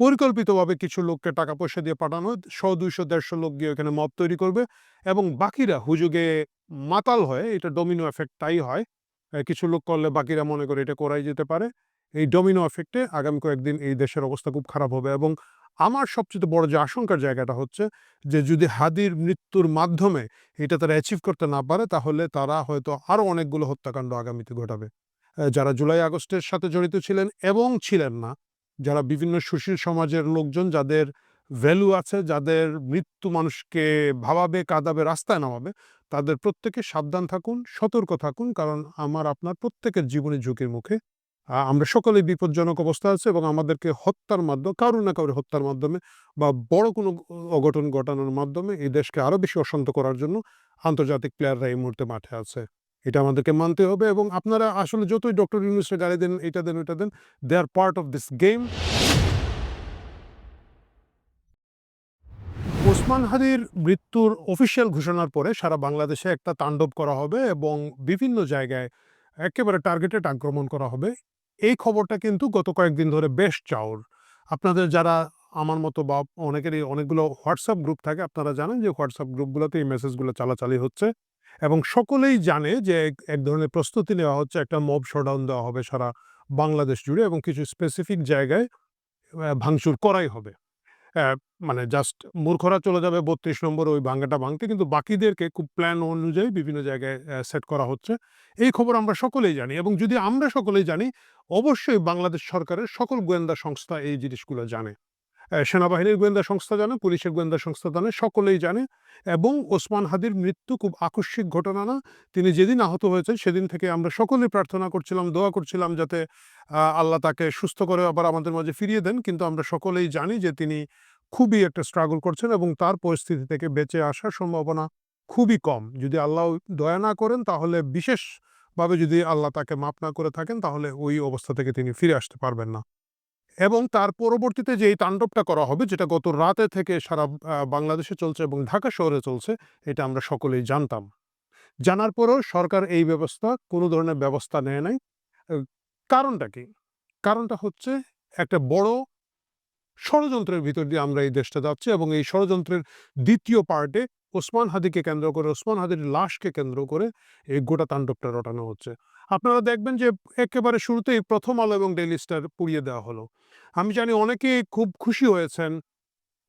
পরিকল্পিতভাবে কিছু লোককে টাকা পয়সা দিয়ে পাঠানো, 100, 200, 150 লোক গিয়ে ওখানে মব তৈরি করবে এবং বাকিরা হুজুগে মাতাল হয়ে, এটা ডমিনো এফেক্ট তাই হয়। কিছু লোক করলে বাকিরা মনে করে এটা করাই যেতে পারে। এই ডমিনো এফেক্টে আগামী কয়েকদিন এই দেশের অবস্থা খুব খারাপ হবে এবং আমার সবচেয়ে বড় যে আশঙ্কার জায়গাটা হচ্ছে যে যদি হাদির মৃত্যুর মাধ্যমে এটা তারা অ্যাচিভ করতে না পারে তাহলে তারা হয়তো আরো অনেকগুলো হত্যাকাণ্ড আগামীতে ঘটাবে। যারা জুলাই আগস্টের সাথে জড়িত ছিলেন এবং ছিলেন না, যারা বিভিন্ন সুশীল সমাজের লোকজন যাদের ভ্যালু আছে, যাদের মৃত্যু মানুষকে ভাবাবে, কাঁদাবে, রাস্তায় নামাবে, তাদের প্রত্যেকে সাবধান থাকুন, সতর্ক থাকুন। কারণ আমার আপনার প্রত্যেকের জীবনী ঝুঁকির মুখে। আমরা সকলেই বিপজ্জনক অবস্থায় আছি এবং আমাদেরকে হত্যার মাধ্যমে, কারো না কারো হত্যার মাধ্যমে বা বড় কোনো অঘটন ঘটানোর মাধ্যমে এই দেশকে আরো বেশি অশান্ত করার জন্য আন্তর্জাতিক প্লেয়াররা এই মুহূর্তে মাঠে আছে। এটা আমাদেরকে মানতে হবে এবং আপনারা আসলে যতই ডক্টর ইউনূসকে গালি দেন, এটা দেন, ওইটা দেন, they are part of this game. Osman হাদির মৃত্যুর অফিসিয়াল ঘোষণার পরে সারা বাংলাদেশে একটা তাণ্ডব করা হবে এবং বিভিন্ন জায়গায় একেবারে টার্গেটেড আক্রমণ করা হবে। এই খবরটা কিন্তু গত কয়েকদিন ধরে বেশ চাউর। আপনাদের যারা আমার মতো বা অনেকেরই অনেকগুলো হোয়াটসঅ্যাপ গ্রুপ থাকে, আপনারা জানেন যে হোয়াটসঅ্যাপ গ্রুপগুলোতে এই মেসেজগুলো চালাচালি হচ্ছে এবং সকলেই জানে যে এক ধরনের প্রস্তুতি নেওয়া হচ্ছে, একটা মব শোডাউন দেওয়া হবে সারা বাংলাদেশ জুড়ে এবং কিছু স্পেসিফিক জায়গায় ভাঙচুর করাই হবে। মানে জাস্ট মূর্খরা চলে যাবে ৩২ নম্বর ওই ভাঙ্গাটা ভাঙতে, কিন্তু বাকিদেরকে খুব প্ল্যান অনুযায়ী বিভিন্ন জায়গায় সেট করা হচ্ছে। এই খবর আমরা সকলেই জানি এবং যদি আমরা সকলেই জানি, অবশ্যই বাংলাদেশ সরকারের সকল গোয়েন্দা সংস্থা এই জিনিসগুলো জানে। সেনাবাহিনীর গোয়েন্দা সংস্থা জানে, পুলিশের গোয়েন্দা সংস্থা জানে, সকলেই জানে এবং ওসমান হাদির মৃত্যু খুব আকস্মিক ঘটনা না। তিনি যেদিন আহত হয়েছেন সেদিন থেকে আমরা সকলেই প্রার্থনা করছিলাম, দোয়া করছিলাম যাতে আল্লাহ তাকে সুস্থ করে আবার আমাদের মাঝে ফিরিয়ে দেন। কিন্তু আমরা সকলেই জানি যে তিনি খুবই একটা স্ট্রাগল করছেন এবং তার পরিস্থিতি থেকে বেঁচে আসার সম্ভাবনা খুবই কম। যদি আল্লাহ দয়া না করেন তাহলে, বিশেষভাবে যদি আল্লাহ তাকে মাফ না করে থাকেন, তাহলে ওই অবস্থা থেকে তিনি ফিরে আসতে পারবেন না। এবং তার পরবর্তীতে যে এই তাণ্ডবটা করা হবে, যেটা গত রাতে থেকে সারা বাংলাদেশে চলছে এবং ঢাকা শহরে চলছে, এটা আমরা সকলেই জানতাম। জানার পরেও সরকার এই কোনো ধরনের ব্যবস্থা নেয় নাই। আ কারণটা কি? কারণটা হচ্ছে একটা বড় ষড়যন্ত্রের ভিতর দিয়ে আমরা এই দেশটা যাচ্ছি এবং এই ষড়যন্ত্রের ২য় পার্টে ওসমান হাদিকে কেন্দ্র করে, ওসমান হাদির লাশকে কেন্দ্র করে এই গোটা তাণ্ডবটা রটানো হচ্ছে। আপনারা দেখবেন যে একেবারে শুরুতেই 'প্রথম আলো' এবং 'ডেইলি স্টার' পুড়িয়ে দেওয়া হলো। আমি জানি অনেকেই খুব খুশি হয়েছেন।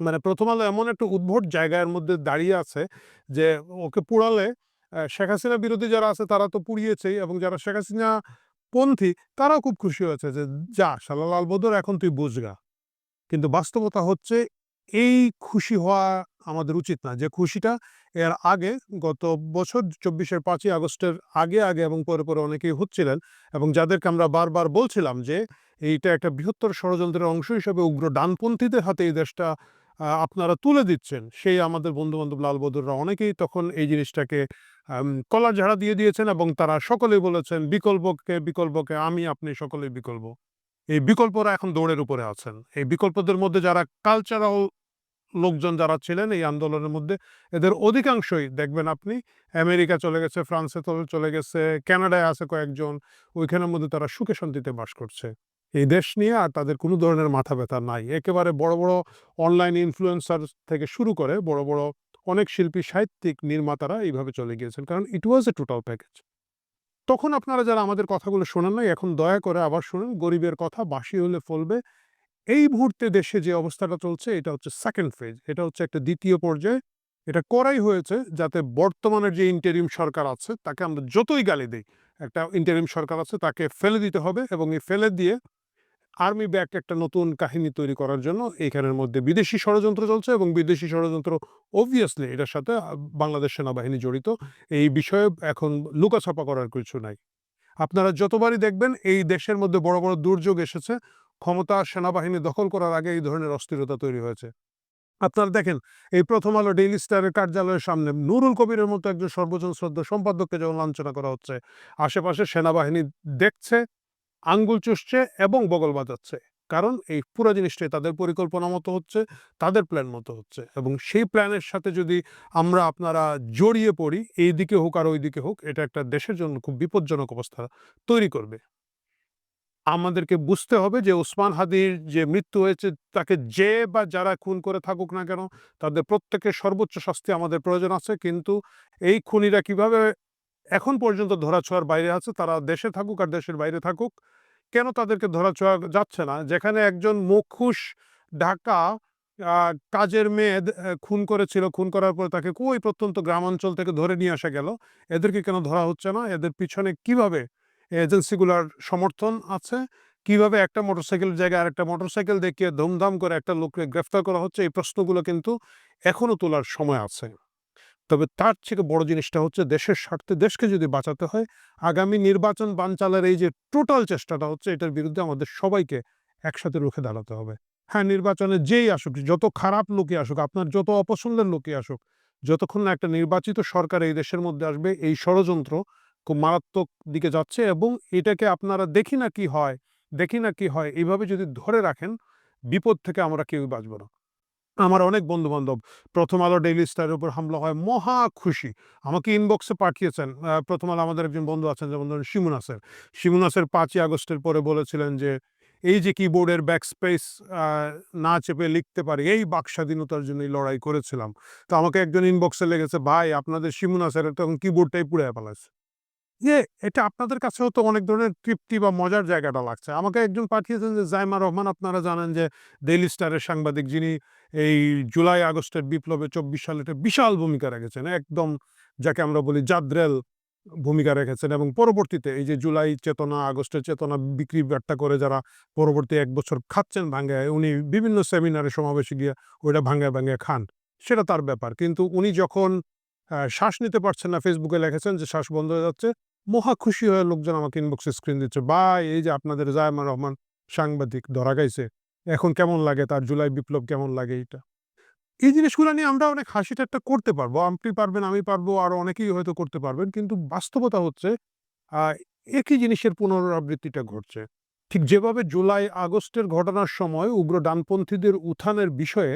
মানে 'প্রথম আলো' এমন একটা উদ্ভট জায়গার মধ্যে দাঁড়িয়ে আছে যে ওকে পুড়ালে শেখ হাসিনা বিরোধী যারা আছে তারা তো পুড়িয়েছেই এবং যারা শেখ হাসিনা পন্থী তারাও খুব খুশি হয়েছে যে, "যা শালা লাল বদর, এখন তুই বুঝগা।" কিন্তু বাস্তবতা হচ্ছে এই খুশি হওয়া আমাদের উচিত না। যে খুশিটা এর আগে, গত বছর ২৪ ৫ই আগস্টের আগে এবং পরে অনেকেই হচ্ছিলেন এবং যাদেরকে আমরা বারবার বলছিলাম যে এইটা একটা বৃহত্তর ষড়যন্ত্রের অংশ হিসেবে উগ্র ডানপন্থীদের হাতে এই দেশটা আপনারা তুলে দিচ্ছেন। সেই আমাদের বন্ধু-বান্ধব লাল বদররা অনেকেই তখন এই জিনিসটাকে কলার ঝাড়া দিয়ে দিয়েছেন এবং তারা সকলেই বলেছেন, বিকল্পকে আমি আপনি সকলেই বিকল্প। এই বিকল্পরা এখন দৌড়ের উপরে আছেন। এই বিকল্পদের মধ্যে যারা কালচারাল লোকজন যারা ছিলেন এই আন্দোলনের মধ্যে, এদের অধিকাংশই দেখবেন আপনি আমেরিকা চলে গেছে, ফ্রান্সে চলে গেছে, কানাডায় আছে কয়েকজন। ওইখানের মধ্যে তারা সুখে শান্তিতে বাস করছে। এই দেশ নিয়ে আর তাদের কোনো ধরনের মাথা ব্যথা নাই। একেবারে বড় অনলাইন ইনফ্লুয়েন্সার থেকে শুরু করে বড় অনেক শিল্পী, সাহিত্যিক, নির্মাতারা এইভাবে চলে গিয়েছেন। কারণ ইট ওয়াজ এ টোটাল প্যাকেজ। তখন আপনারা যারা আমাদের কথাগুলো শোনেন নাই, এখন দয়া করে আবার শুনুন। গরিবের কথা বাঁশি হলে ফলবে। এই মুহূর্তে দেশে যে অবস্থাটা চলছে এটা হচ্ছে সেকেন্ড ফেজ। এটা হচ্ছে একটা ২য় পর্যায়। এটা করাই হয়েছে যাতে বর্তমানের যে ইন্টারিম সরকার আছে তাকে আমরা যতই গালি দেই, একটা ইন্টারিম সরকার আছে তাকে ফেলে দিতে হবে এবং এই ফেলে দিয়ে আর্মি ব্যাকড একটা নতুন কাহিনী তৈরি করার জন্য এইখানের মধ্যে বিদেশি ষড়যন্ত্র চলছে এবং বিদেশি ষড়যন্ত্র অবভিয়াসলি এটার সাথে বাংলাদেশ সেনাবাহিনী জড়িত। এই বিষয়ে এখন লুকাছাপা করার কিছু নাই। আপনারা যতবারই দেখবেন এই দেশের মধ্যে বড় দুর্যোগ এসেছে, ক্ষমতা সেনাবাহিনী দখল করার আগে এই ধরনের অস্থিরতা তৈরি হয়েছে। আপনারা দেখেন এই 'প্রথম আলো', 'ডেইলি স্টারের' কার্যালয়ের সামনে নুরুল কবিরের মতো একজন সর্বজন শ্রদ্ধেয় সম্পাদককে যখন লাঞ্ছনা করা হচ্ছে, আশেপাশে সেনাবাহিনী দেখছে, আঙ্গুল চুষছে এবং বগল বাজাচ্ছে। কারণ এই পুরা জিনিসটাই তাদের পরিকল্পনা মতো হচ্ছে, তাদের প্ল্যান মতো হচ্ছে এবং সেই প্ল্যানের সাথে যদি আমরা আপনারা জড়িয়ে পড়ি, এইদিকে হোক আর ওইদিকে হোক, এটা একটা দেশের জন্য খুব বিপজ্জনক অবস্থা তৈরি করবে। আমাদেরকে বুঝতে হবে যে ওসমান হাদির যে মৃত্যু হয়েছে তাকে যে বা যারা খুন করে থাকুক না কেন তাদের প্রত্যেকের সর্বোচ্চ শাস্তি আমাদের প্রয়োজন আছে। কিন্তু এই খুনিরা কিভাবে এখন পর্যন্ত ধরাছোঁয়ার বাইরে আছে, তারা দেশে থাকুক আর দেশের বাইরে থাকুক, কেন তাদেরকে ধরাছোঁয়া যাচ্ছে না? যেখানে একজন মুখোশ ঢাকা কাজের মেয়ে খুন করেছিল, খুন করার পরে তাকে ওই প্রত্যন্ত গ্রামাঞ্চল থেকে ধরে নিয়ে আসা গেল। এদেরকে কেন ধরা হচ্ছে না? এদের পিছনে কিভাবে এজেন্সিগুলার সমর্থন আছে? কিভাবে একটা মোটরসাইকেলের জায়গায় আরেকটা মোটরসাইকেল দেখিয়ে ধুমধাম করে একটা লোককে গ্রেফতার করা হচ্ছে? এই প্রশ্নগুলো কিন্তু এখনো তোলার সময় আছে। তবে তার থেকে বড় জিনিসটা হচ্ছে দেশের স্বার্থে দেশকে যদি বাঁচাতে হয়, আগামী নির্বাচন বানচালের এই যে টোটাল চেষ্টাটা হচ্ছে, এটার বিরুদ্ধে আমাদের সবাইকে একসাথে রুখে দাঁড়াতে হবে। হ্যাঁ, নির্বাচনে যেই আসুক, যত খারাপ লোকই আসুক, আপনার যত অপছন্দের লোকই আসুক, যতক্ষণ না একটা নির্বাচিত সরকার এই দেশের মধ্যে আসবে, এই ষড়যন্ত্র খুব মারাত্মক দিকে যাচ্ছে। এবং এটাকে আপনারা দেখি না কি হয়, দেখি না কি হয় এইভাবে যদি ধরে রাখেন, বিপদ থেকে আমরা কেউই বাঁচব না। আমার অনেক বন্ধু-বান্ধব 'প্রথম আলো' ডেইলি স্টারের উপর হামলা হয় মহা খুশি। আমাকে ইনবক্সে পাঠিয়েছেন। 'প্রথম আলো' আমাদের একজন বন্ধু আছেন, যেমন ধরুন শিমু নাসের। শিমু নাসের ৫ই আগস্টের পরে বলেছিলেন যে, এই যে কিবোর্ডের ব্যাকস্পেস আ না চেপে লিখতে পারি, এই বাক স্বাধীনতার জন্যই লড়াই করেছিলাম। তো আমাকে একজন ইনবক্সে লেগেছে, ভাই আপনাদের শিমু নাসের তো এখন কিবোর্ডটাই পুড়াইয়া ফেলাইছে। যে এটা আপনাদের কাছেও তো অনেক ধরনের তৃপ্তি বা মজার জায়গাটা লাগছে। আমাকে একজন পাঠিয়েছেন যে জাইমা রহমান, আপনারা জানেন যে ডেইলি স্টারের সাংবাদিক, যিনি এই জুলাই আগস্টের বিপ্লবে ২৪ সালে একটা বিশাল ভূমিকা রেখেছেন। একদম যাকে আমরা বলি জাদ্রেল ভূমিকা রেখেছেন, এবং পরবর্তীতে এই যে জুলাই চেতনা, আগস্টের চেতনা বিক্রি বাট্টা করে যারা পরবর্তী ১ বছর খাচ্ছেন ভাঙ্গায়, উনি বিভিন্ন সেমিনারে সমাবেশে গিয়ে ওইটা ভাঙ্গায়, ভাঙ্গায় খান। সেটা তার ব্যাপার। কিন্তু উনি যখন শ্বাস নিতে পারছেন না, ফেসবুকে লিখেছেন যে শ্বাস বন্ধ হয়ে যাচ্ছে। মহা খুশি হয়ে লোকজন আমাকে ইনবক্সে স্ক্রিন দিচ্ছে। ভাই এই যে আপনাদের জায়মা রহমান সাংবাদিক ধরা গাইছে। এখন কেমন লাগে তার জুলাই বিপ্লব কেমন লাগে এইটা। এই জিনিসগুলো নিয়ে আমরা অনেক হাসি ঠাট্টা করতে পারবো। আপনি পারবেন, আমি পারবো, আরো অনেকেই হয়তো করতে পারবেন। কিন্তু বাস্তবতা হচ্ছে আ একই জিনিসের পুনরাবৃত্তিটা ঘটছে। ঠিক যেভাবে জুলাই আগস্টের ঘটনার সময় উগ্র ডানপন্থীদের উত্থানের বিষয়ে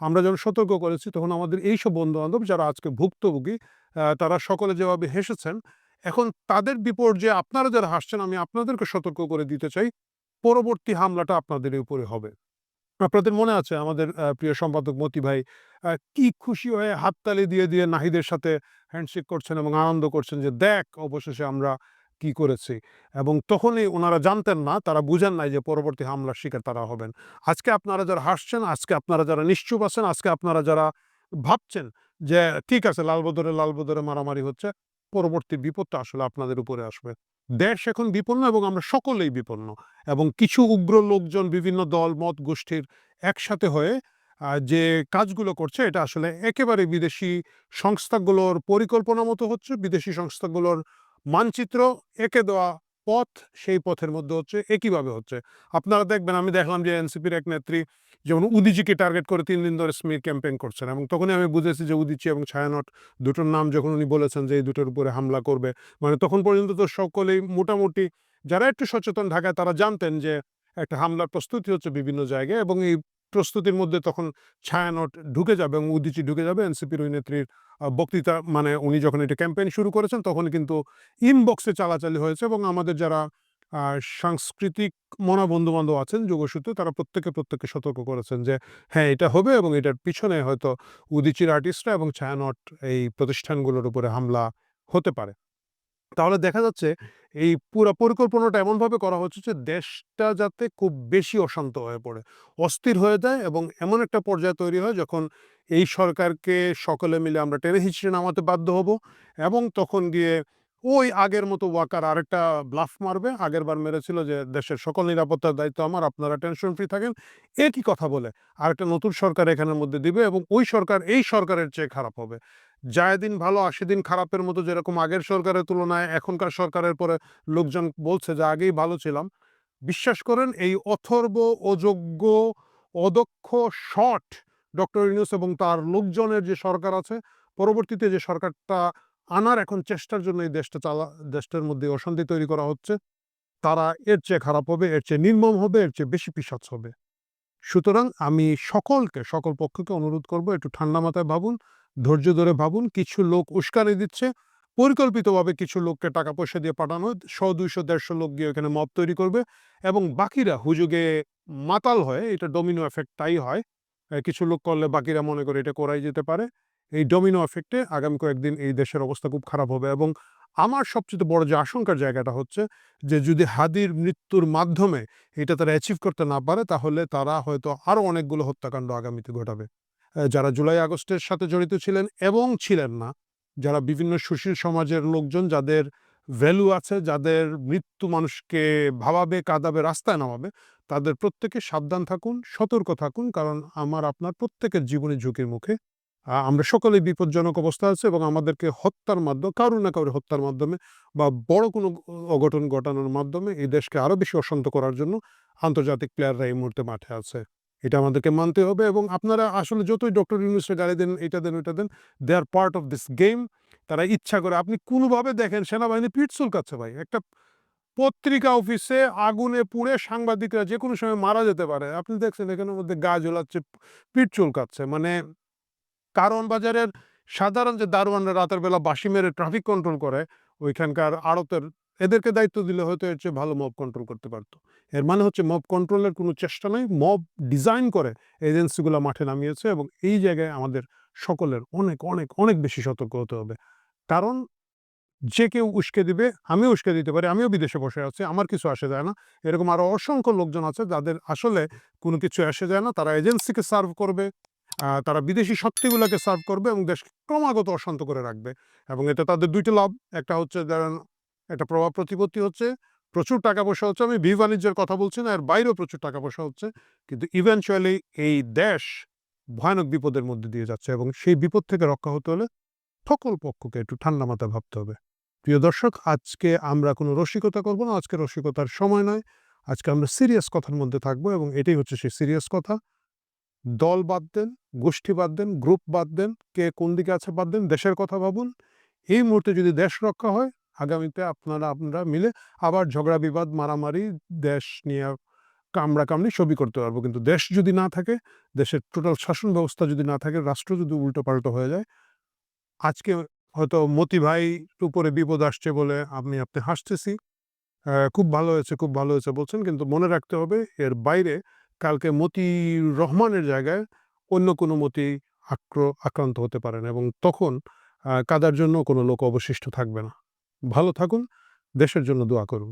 আমরা যখন সতর্ক করেছি, তখন আমাদের এইসব বন্ধু-বান্ধব যারা আজকে ভুক্তভোগী, তারা সকলে যেভাবে হেসেছেন, এখন তাদের বিপর্যয়ে আপনারা যারা হাসছেন, আমি আপনাদেরকে সতর্ক করে দিতে চাই, পরবর্তী হামলাটা আপনাদেরই উপরে হবে। আপনাদের মনে আছে আমাদের প্রিয় সম্পাদক মতি ভাই কি খুশি হয়ে হাততালি দিয়ে, দিয়ে নাহিদের সাথে হ্যান্ডশেক করছেন এবং আনন্দ করছেন যে, "দেখ অবশেষে আমরা কি করেছি।" এবং তখনই উনারা জানতেন না, তারা বুঝেন নাই যে পরবর্তী হামলার শিকার তারা হবেন। আজকে আপনারা যারা হাসছেন, আজকে আপনারা যারা নিশ্চুপ আছেন, আজকে আপনারা যারা ভাবছেন যে ঠিক আছে লালবদরে, লালবদরে মারামারি হচ্ছে, পরবর্তী বিপদটা আসলে আপনাদের উপরে আসবে। দেশ এখন বিপন্ন এবং আমরা সকলেই বিপন্ন। এবং কিছু উগ্র লোকজন বিভিন্ন দল, মত, গোষ্ঠীর একসাথে হয়ে যে কাজগুলো করছে, এটা আসলে একেবারে বিদেশি সংস্থাগুলোর পরিকল্পনা মতো হচ্ছে। বিদেশি সংস্থাগুলোর মানচিত্র এঁকে দেওয়া পথ, সেই পথের মধ্যে হচ্ছে, একইভাবে হচ্ছে। আপনারা দেখবেন, আমি দেখলাম যে এনসিপির এক নেত্রী যেমন উদীচীকে টার্গেট করে ৩ দিন ধরে স্মির ক্যাম্পেইন করছেন, এবং তখনই আমি বুঝেছি যে উদীচী এবং ছায়ানট দুটোর নাম যখন উনি বলেছেন যে এই দুটোর উপরে হামলা করবে, মানে তখন পর্যন্ত তো সকলেই মোটামুটি যারা একটু সচেতন ঢাকায় তারা জানতেন যে একটা হামলার প্রস্তুতি হচ্ছে বিভিন্ন জায়গায়, এবং এই প্রস্তুতির মধ্যে তখন ছায়ানট ঢুকে যাবে এবং উদীচী ঢুকে যাবে। এনসিপির ওই নেত্রীর বক্তৃতা, মানে উনি যখন এটা ক্যাম্পেইন শুরু করেছেন তখন কিন্তু ইনবক্সে চালাচালি হয়েছে, এবং আমাদের যারা আ সাংস্কৃতিক মনা বন্ধু-বান্ধব আছেন যোগসূত্রে, তারা প্রত্যেকে সতর্ক করেছেন যে হ্যাঁ, এটা হবে এবং এটার পিছনে হয়তো উদীচীর আর্টিস্টরা এবং ছায়ানট এই প্রতিষ্ঠানগুলোর উপরে হামলা হতে পারে। তাহলে দেখা যাচ্ছে এই পুরা পরিকল্পনাটা এমনভাবে করা হচ্ছে যে দেশটা যাতে খুব বেশি অশান্ত হয়ে পড়ে, অস্থির হয়ে যায়, এবং এমন একটা পর্যায় তৈরি হয় যখন এই সরকারকে সকলে মিলে আমরা টেনে হিঁচড়ে নামাতে বাধ্য হব, এবং তখন গিয়ে ওই আগের মতো ওয়াকার আরেকটা ব্লাফ মারবে। আগেরবার মেরেছিল যে দেশের সকল নিরাপত্তার দায়িত্ব আমার, আপনারা টেনশন ফ্রি থাকেন। একই কথা বলে আরেকটা নতুন সরকার এখানের মধ্যে দিবে, এবং ওই সরকার এই সরকারের চেয়ে খারাপ হবে। যায় দিন ভালো আসে দিন খারাপের মতো, যেরকম আগের সরকারের তুলনায় এখনকার সরকারের পরে লোকজন বলছে যে আগেই ভালো ছিলাম। বিশ্বাস করেন এই অথর্ব, অযোগ্য, অদক্ষ, শট ডক্টর ইউনূস এবং তার লোকজনের যে সরকার আছে, পরবর্তীতে যে সরকারটা আনার এখন চেষ্টার জন্য এই দেশটার মধ্যে অশান্তি তৈরি করা হচ্ছে, তারা এর চেয়ে খারাপ হবে, এর চেয়ে নির্মম হবে, এর চেয়ে বেশি পিশাচ হবে। সুতরাং আমি সকল পক্ষকে অনুরোধ করব, একটু ঠান্ডা মাথায় ভাবুন, ধৈর্য ধরে ভাবুন। কিছু লোক উস্কানি দিচ্ছে, পরিকল্পিতভাবে কিছু লোককে টাকা পয়সা দিয়ে পাঠানো, 100, 200, 150 লোক গিয়ে ওখানে মব তৈরি করবে এবং বাকিরা হুজুগে মাতাল হয়ে, এটা ডমিনো এফেক্ট তাই হয়। কিছু লোক করলে বাকিরা মনে করে এটা করাই যেতে পারে। এই ডমিনো এফেক্টে আগামী কয়েকদিন এই দেশের অবস্থা খুব খারাপ হবে এবং আমার সবচেয়ে বড় যে আশঙ্কার জায়গাটা হচ্ছে যে যদি হাদির মৃত্যুর মাধ্যমে এটা তারা অ্যাচিভ করতে না পারে তাহলে তারা হয়তো আরো অনেকগুলো হত্যাকাণ্ড আগামীতে ঘটাবে। যারা জুলাই আগস্টের সাথে জড়িত ছিলেন এবং ছিলেন না, যারা বিভিন্ন সুশীল সমাজের লোকজন যাদের ভ্যালু আছে, যাদের মৃত্যু মানুষকে ভাবাবে, কাঁদাবে, রাস্তায় নামাবে, তাদের প্রত্যেকে সাবধান থাকুন, সতর্ক থাকুন। কারণ আমার আপনার প্রত্যেকের জীবনী ঝুঁকির মুখে। আমরা সকলেই বিপজ্জনক অবস্থায় আছি এবং আমাদেরকে হত্যার মাধ্যমে, কারো না কারো হত্যার মাধ্যমে বা বড় কোনো অঘটন ঘটানোর মাধ্যমে এই দেশকে আরো বেশি অশান্ত করার জন্য আন্তর্জাতিক প্লেয়াররা এই মুহূর্তে মাঠে আছে। এটা আমাদেরকে মানতে হবে এবং আপনারা আসলে যতই ডক্টর ইউনূসকে গালি দেন, এটা দেন, ওইটা দেন, they are part of this game. তারা ইচ্ছা করে, আপনি কোনোভাবে দেখেন সেনাবাহিনী পিঠ চুলকাচ্ছে ভাই। একটা পত্রিকা অফিসে আগুনে পুড়ে সাংবাদিকরা যেকোনো সময় মারা যেতে পারে। আপনি দেখছেন এখানের মধ্যে গা জ্বলাচ্ছে, পিঠ চুলকাচ্ছে। মানে কারওয়ান বাজারের সাধারণ যে দারোয়ানরা রাতের বেলা বাঁশি মেরে ট্রাফিক কন্ট্রোল করে, ওইখানকার আড়তের এদেরকে দায়িত্ব দিলে হয়তো এর চেয়ে ভালো মব কন্ট্রোল করতে পারত। এর মানে হচ্ছে মব কন্ট্রোলের কোনো চেষ্টা নাই। মব ডিজাইন করে এজেন্সিগুলো মাঠে নামিয়েছে এবং এই জায়গায় আমাদের সকলের অনেক, অনেক, অনেক বেশি সতর্ক হতে হবে। কারণ যে কেউ উস্কে দিবে, আমিও উস্কে দিতে পারি, আমিও বিদেশে বসে আছি, আমার কিছু আসে যায় না। এরকম আরো অসংখ্য লোকজন আছে যাদের আসলে কোনো কিছু আসে যায় না। তারা এজেন্সিকে সার্ভ করবে, তারা বিদেশি শক্তিগুলোকে সার্ভ করবে এবং দেশকে ক্রমাগত অশান্ত করে রাখবে এবং এতে তাদের ২ টা লাভ। একটা হচ্ছে ধরেন একটা প্রভাব প্রতিপত্তি হচ্ছে, প্রচুর টাকা পয়সা হচ্ছে। আমি বাণিজ্যের কথা বলছি না, এর বাইরেও প্রচুর টাকা পয়সা হচ্ছে। কিন্তু ইভেনচুয়ালি এই দেশ ভয়ানক বিপদের মধ্যে দিয়ে যাচ্ছে এবং সেই বিপদ থেকে রক্ষা হতে হলে সকল পক্ষকে একটু ঠান্ডা মাথায় ভাবতে হবে। প্রিয় দর্শক, আজকে আমরা কোনো রসিকতা করব না। আজকে রসিকতার সময় নয়। আজকে আমরা সিরিয়াস কথার মধ্যে থাকবো এবং এটাই হচ্ছে সেই সিরিয়াস কথা। দল বাদ দেন, গোষ্ঠী বাদ দেন, গ্রুপ বাদ দেন, কে কোন দিকে আছে বাদ দেন, দেশের কথা ভাবুন। এই মুহূর্তে যদি দেশ রক্ষা হয়, আগামীতে আপনারা মিলে আবার ঝগড়া বিবাদ, মারামারি, দেশ নিয়ে কামড়াকামড়ি সবই করতে পারবো। কিন্তু দেশ যদি না থাকে, দেশের টোটাল শাসন ব্যবস্থা যদি না থাকে, রাষ্ট্র যদি উল্টোপাল্টা হয়ে যায়, আজকে হয়তো মতি ভাইর উপরে বিপদ আসছে বলে আপনি হাসতেছি। খুব ভালো হয়েছে, খুব ভালো হয়েছে বলছেন। কিন্তু মনে রাখতে হবে এর বাইরে কালকে মতিউর রহমানের জায়গায় অন্য কোনো মতি আক্রান্ত হতে পারেন এবং তখন কাদার জন্য কোনো লোক অবশিষ্ট থাকবে না। ভালো থাকুন, দেশের জন্য দোয়া করুন।